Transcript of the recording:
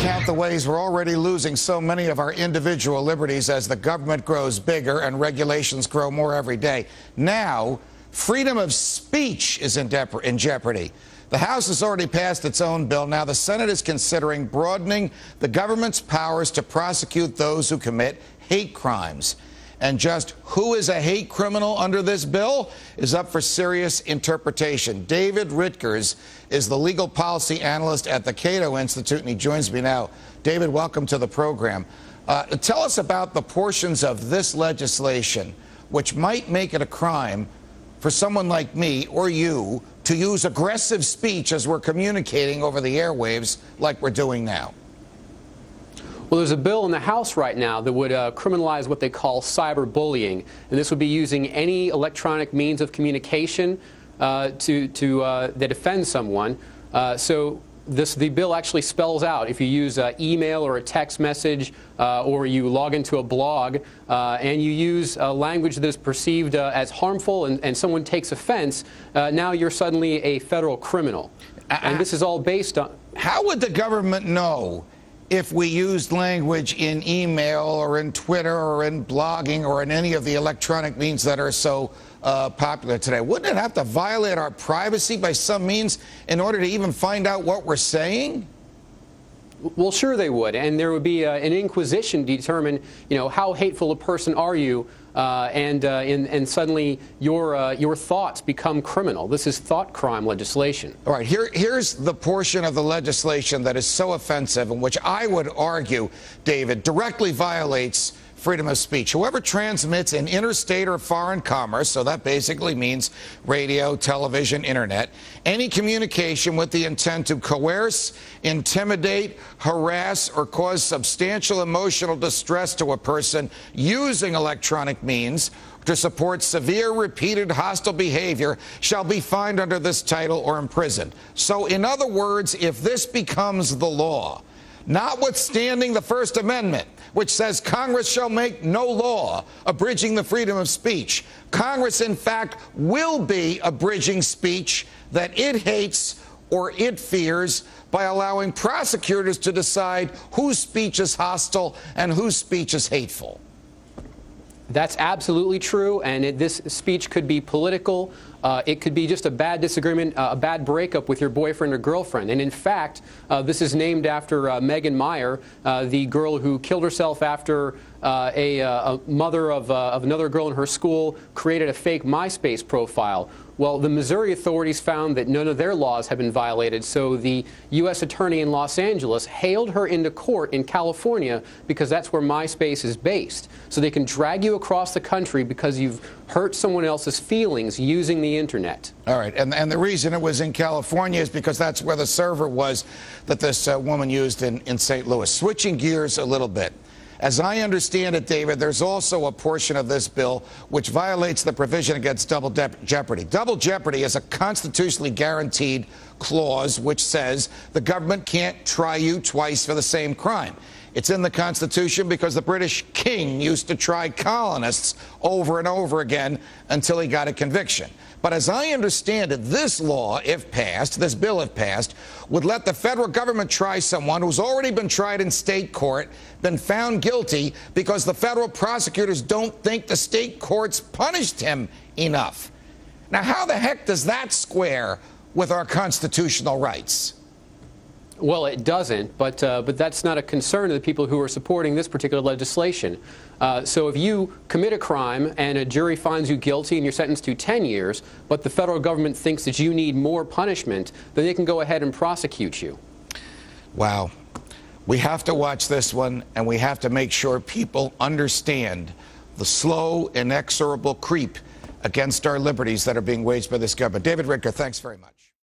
count the ways we're already losing so many of our individual liberties as the government grows bigger and regulations grow more every day. Now, freedom of speech is in jeopardy. The House has already passed its own bill. Now the Senate is considering broadening the government's powers to prosecute those who commit hate crimes. And just who is a hate criminal under this bill is up for serious interpretation. David Rittgers is the legal policy analyst at the Cato Institute, and he joins me now. David, welcome to the program. Tell us about the portions of this legislation which might make it a crime for someone like me or you to use aggressive speech as we're communicating over the airwaves like we're doing now. Well, there's a bill in the House right now that would criminalize what they call cyberbullying, and this would be using any electronic means of communication that offends someone. The bill actually spells out if you use email or a text message or you log into a blog and you use language that is perceived as harmful and someone takes offense, now you're suddenly a federal criminal. And this is all based on... How would the government know if we used language in email or in Twitter or in blogging or in any of the electronic means that are so popular today? Wouldn't it have to violate our privacy by some means in order to even find out what we're saying? Well, sure they would, and there would be an inquisition to determine, how hateful a person are you, and suddenly your thoughts become criminal. This is thought crime legislation. All right, here's the portion of the legislation that is so offensive and which I would argue, David, directly violates freedom of speech. Whoever transmits in interstate or foreign commerce, so that basically means radio, television, internet, any communication with the intent to coerce, intimidate, harass, or cause substantial emotional distress to a person using electronic means to support severe, repeated hostile behavior shall be fined under this title or imprisoned. So, in other words, if this becomes the law, notwithstanding the First Amendment, which says Congress shall make no law abridging the freedom of speech, Congress, in fact, will be abridging speech that it hates or it fears by allowing prosecutors to decide whose speech is hostile and whose speech is hateful. That's absolutely true, and this speech could be political. It could be just a bad disagreement, a bad breakup with your boyfriend or girlfriend. And in fact, this is named after Megan Meyer, the girl who killed herself after a mother of another girl in her school created a fake MySpace profile. Well, the Missouri authorities found that none of their laws have been violated, so the U.S. attorney in Los Angeles hailed her into court in California because that's where MySpace is based. So they can drag you across the country because you've hurt someone else's feelings using the internet. All right, and the reason it was in California is because that's where the server was that this woman used in St. Louis. Switching gears a little bit. As I understand it, David, there's also a portion of this bill which violates the provision against double jeopardy. Double jeopardy is a constitutionally guaranteed clause which says the government can't try you twice for the same crime. It's in the Constitution because the British king used to try colonists over and over again until he got a conviction. But as I understand it, this law, if passed, this bill, if passed, would let the federal government try someone who's already been tried in state court, been found guilty because the federal prosecutors don't think the state courts punished him enough. Now, how the heck does that square with our constitutional rights? Well, it doesn't, but that's not a concern of the people who are supporting this particular legislation. So if you commit a crime and a jury finds you guilty and you're sentenced to 10 years, but the federal government thinks that you need more punishment, then they can go ahead and prosecute you. Wow. We have to watch this one, and we have to make sure people understand the slow, inexorable creep against our liberties that are being waged by this government. David Rittgers, thanks very much.